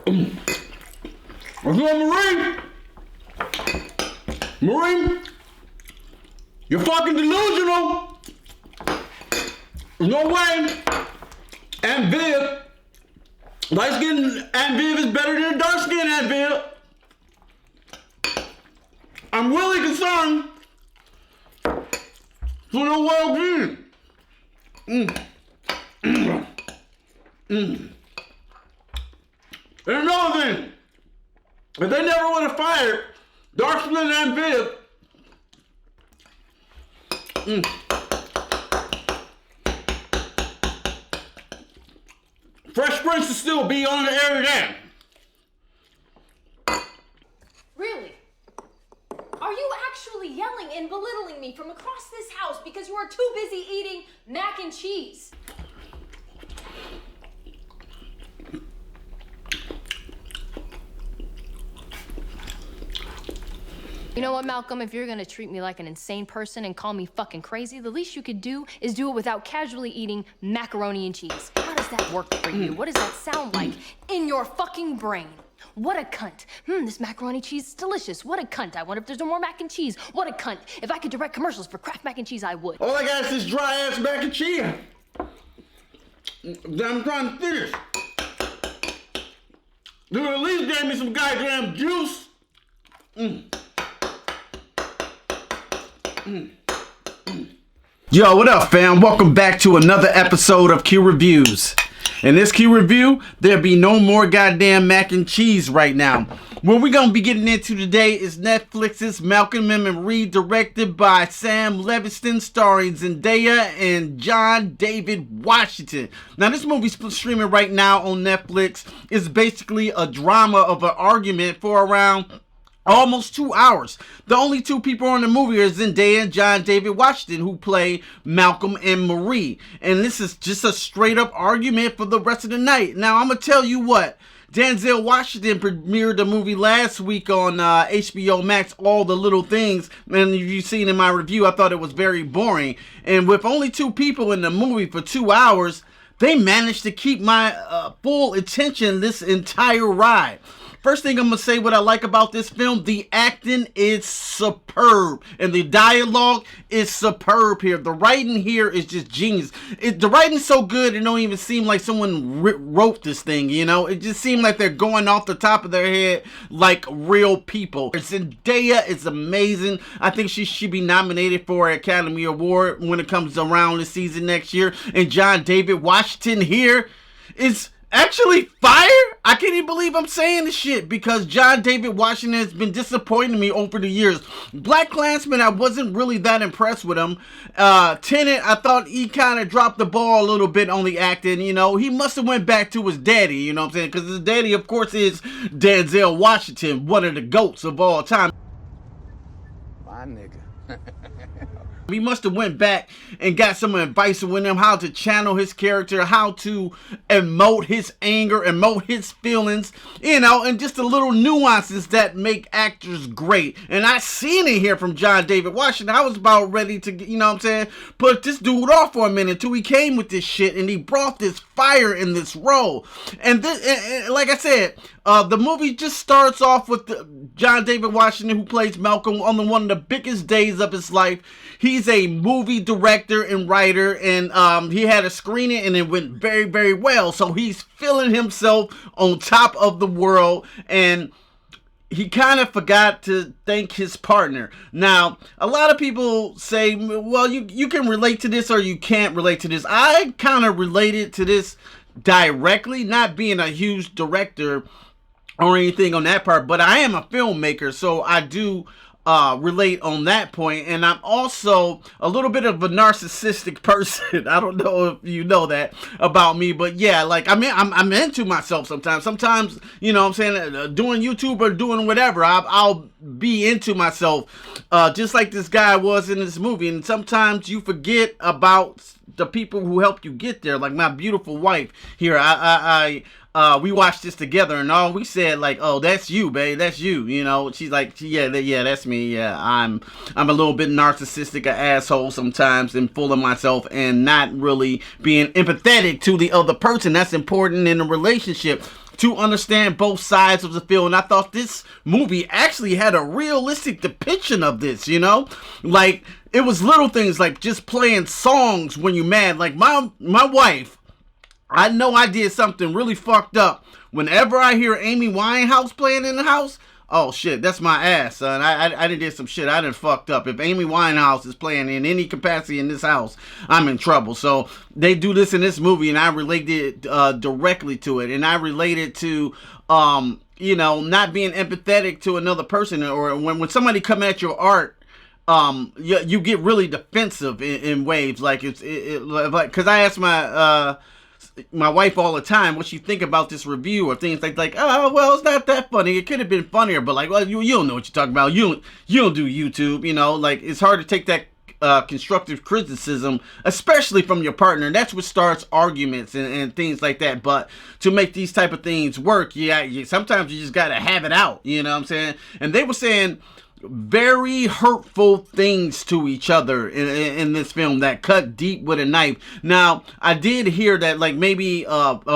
What's going, Marine? Marine, you're fucking delusional. There's no way. Aunt Viv, light skin Aunt Viv is better than dark skin Aunt Viv. I'm really concerned for your well-being. And another thing, if they never would have fired dark skin Aunt Viv, Fresh Prince would still be on the air today. Really? Are you actually yelling and belittling me from across this house because you are too busy eating mac and cheese? You know what, Malcolm? If you're gonna treat me like an insane person and call me fucking crazy, the least you could do is do it without casually eating macaroni and cheese. How does that work for you? What does that sound like in your fucking brain? What a cunt. This macaroni cheese is delicious. What a cunt. I wonder if there's no more mac and cheese. What a cunt. If I could direct commercials for Kraft mac and cheese, I would. All I got is this dry ass mac and cheese that I'm trying to finish. Dude, at least gave me some goddamn juice. Yo, what up, fam? Welcome back to another episode of Q Reviews. In this Q review, there'll be no more goddamn mac and cheese right now. What we're gonna be getting into today is Netflix's Malcolm and Marie, directed by Sam Levinson, starring Zendaya and John David Washington. Now, this movie's streaming right now on Netflix. It's basically a drama of an argument for around almost 2 hours. The only two people in the movie are Zendaya and John David Washington, who play Malcolm and Marie. And this is just a straight up argument for the rest of the night. Now, I'm going to tell you what. Denzel Washington premiered the movie last week on HBO Max, All the Little Things. And if you've seen in my review, I thought it was very boring. And with only two people in the movie for 2 hours, they managed to keep my full attention this entire ride. First thing I'm going to say what I like about this film, the acting is superb. And the dialogue is superb here. The writing here is just genius. The writing's so good, it don't even seem like someone wrote this thing, you know? It just seems like they're going off the top of their head like real people. Zendaya is amazing. I think she should be nominated for an Academy Award when it comes around the season next year. And John David Washington here is actually fire. I can't even believe I'm saying this shit, because John David Washington has been disappointing me over the years. BlacKkKlansman, I wasn't really that impressed with him. Tenet, I thought he kind of dropped the ball a little bit on the acting. You know, he must have went back to his daddy, you know what I'm saying? Because his daddy, of course, is Denzel Washington, one of the GOATs of all time. My nigga. He must have went back and got some advice with him, how to channel his character, how to emote his anger, emote his feelings, you know, and just the little nuances that make actors great. And I seen it here from John David Washington. I was about ready to, you know what I'm saying, put this dude off for a minute till he came with this shit and he brought this fire in this role. And this, and like I said, the movie just starts off with John David Washington, who plays Malcolm, on one of the biggest days of his life. He's a movie director and writer, and he had a screening and it went very, very well. So he's feeling himself on top of the world, and he kind of forgot to thank his partner. Now, a lot of people say, well, you can relate to this or you can't relate to this. I kind of related to this directly, not being a huge director or anything on that part, but I am a filmmaker, so I do relate on that point. And I'm also a little bit of a narcissistic person. I don't know if you know that about me, but yeah, like I'm into myself sometimes. Sometimes, you know what I'm saying, doing YouTube or doing whatever, I'll be into myself, just like this guy was in this movie. And sometimes you forget about the people who helped you get there, like my beautiful wife here. We watched this together, and all we said, like, "Oh, that's you, babe. That's you." You know, she's like, "Yeah, that's me. Yeah, I'm a little bit narcissistic, an asshole sometimes, and full of myself, and not really being empathetic to the other person. That's important in a relationship." to understand both sides of the film. And I thought this movie actually had a realistic depiction of this, you know? Like, it was little things like just playing songs when you're mad. Like, my wife, I know I did something really fucked up. Whenever I hear Amy Winehouse playing in the house, oh shit, that's my ass, son. I done did some shit. I done fucked up. If Amy Winehouse is playing in any capacity in this house, I'm in trouble. So they do this in this movie, and I related directly to it. And I related to, you know, not being empathetic to another person, or when somebody come at your art. You get really defensive in waves. Like like, cause I ask my wife all the time what she think about this review, or things like, oh well, it's not that funny, it could have been funnier, but like, well, you don't know what you're talking about, you don't do YouTube, you know, like, it's hard to take that constructive criticism, especially from your partner. That's what starts arguments and things like that. But to make these type of things work, sometimes you just gotta have it out, you know what I'm saying? And they were saying very hurtful things to each other in this film that cut deep with a knife. Now, I did hear that, like, maybe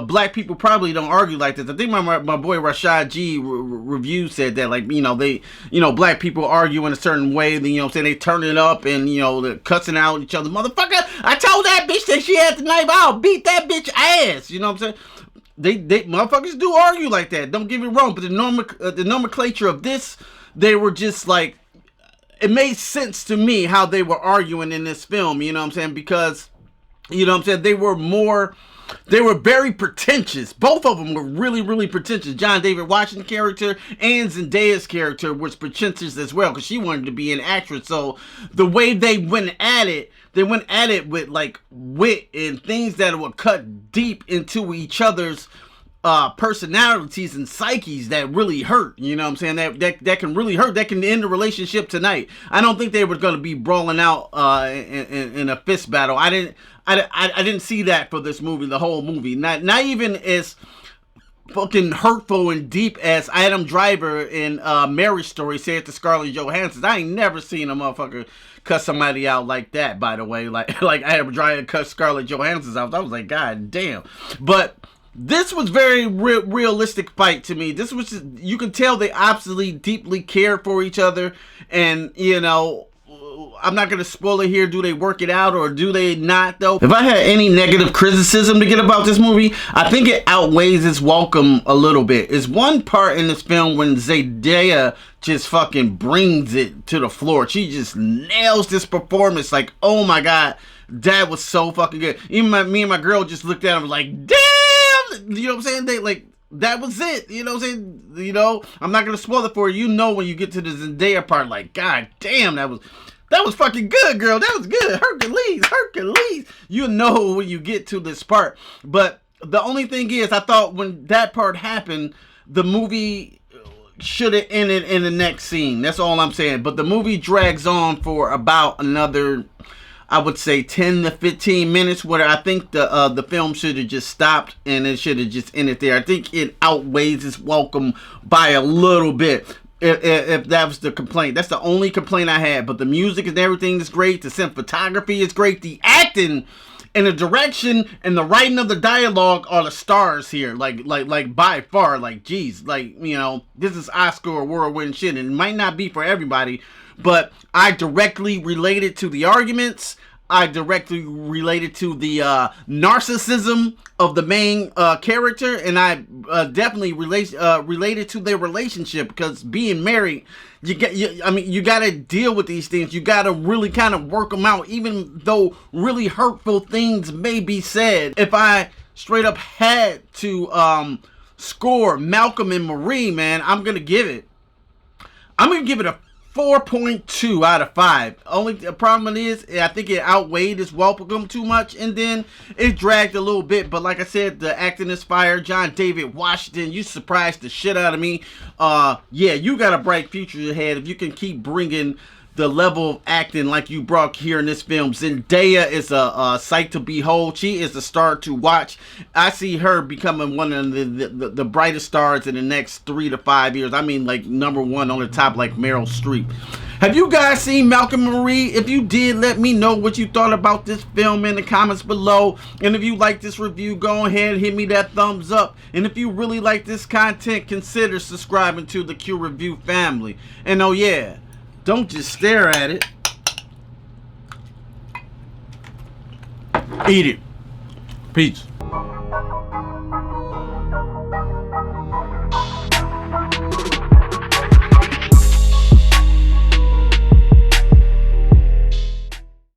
black people probably don't argue like this. I think my boy Rashad G review said that, like, you know, they, you know, black people argue in a certain way, then, you know what I'm saying, they turn it up and, you know, they're cussing out each other. Motherfucker, I told that bitch that she had the knife, I'll beat that bitch ass, you know what I'm saying? They motherfuckers do argue like that, don't get me wrong, but the nomenclature of this, they were just like, it made sense to me how they were arguing in this film, you know what I'm saying? Because, you know what I'm saying, they were very pretentious. Both of them were really, really pretentious. John David Washington's character and Zendaya's character was pretentious as well, because she wanted to be an actress. So the way they went at it with like wit and things that would cut deep into each other's personalities and psyches that really hurt, you know what I'm saying, that can really hurt, that can end the relationship tonight. I don't think they were going to be brawling out in a fist battle. I didn't see that for this movie, the whole movie. Not even as fucking hurtful and deep as Adam Driver in Marriage Story said to Scarlett Johansson. I ain't never seen a motherfucker cuss somebody out like that, by the way. Like Adam Driver cussed Scarlett Johansson out. I was like, God damn. But this was very realistic fight to me. This was just, you can tell they absolutely deeply care for each other. And, you know, I'm not going to spoil it here. Do they work it out or do they not, though? If I had any negative criticism to get about this movie, I think it outweighs its welcome a little bit. It's one part in this film when Zendaya just fucking brings it to the floor. She just nails this performance. Like, oh my God, that was so fucking good. Even me and my girl just looked at him like, damn! You know what I'm saying? They like, that was it. You know what I'm saying? You know, I'm not gonna spoil it for you. You know when you get to the Zendaya part, like, God damn, that was fucking good, girl. That was good. Hercules. You know when you get to this part. But the only thing is, I thought when that part happened, the movie should have ended in the next scene. That's all I'm saying. But the movie drags on for about another, I would say, 10 to 15 minutes, where I think the film should have just stopped and it should have just ended there. I think it outweighs its welcome by a little bit. If that was the complaint. That's the only complaint I had. But the music and everything is great. The cinematography is great. The acting and the direction and the writing of the dialogue are the stars here. Like by far. Like, geez. Like, you know, this is Oscar award-winning shit. And it might not be for everybody, but I directly related to the arguments. I directly related to the narcissism of the main character, and I definitely related to their relationship, because being married, you got to deal with these things. You got to really kind of work them out, even though really hurtful things may be said. If I straight up had to score Malcolm and Marie, man, I'm gonna give it a 4.2 out of 5. Only problem is, I think it outweighed its welcome too much, and then it dragged a little bit. But like I said, the acting is fire. John David Washington, you surprised the shit out of me. Yeah, you got a bright future ahead if you can keep bringing the level of acting like you brought here in this film. Zendaya is a sight to behold. She is a star to watch. I see her becoming one of the brightest stars in the next 3 to 5 years. I mean, like, number one on the top, like Meryl Streep. Have you guys seen Malcolm and Marie? If you did, let me know what you thought about this film in the comments below. And if you like this review, go ahead and hit me that thumbs up. And if you really like this content, consider subscribing to the Q Review family. And oh yeah, don't just stare at it. Eat it. Peace.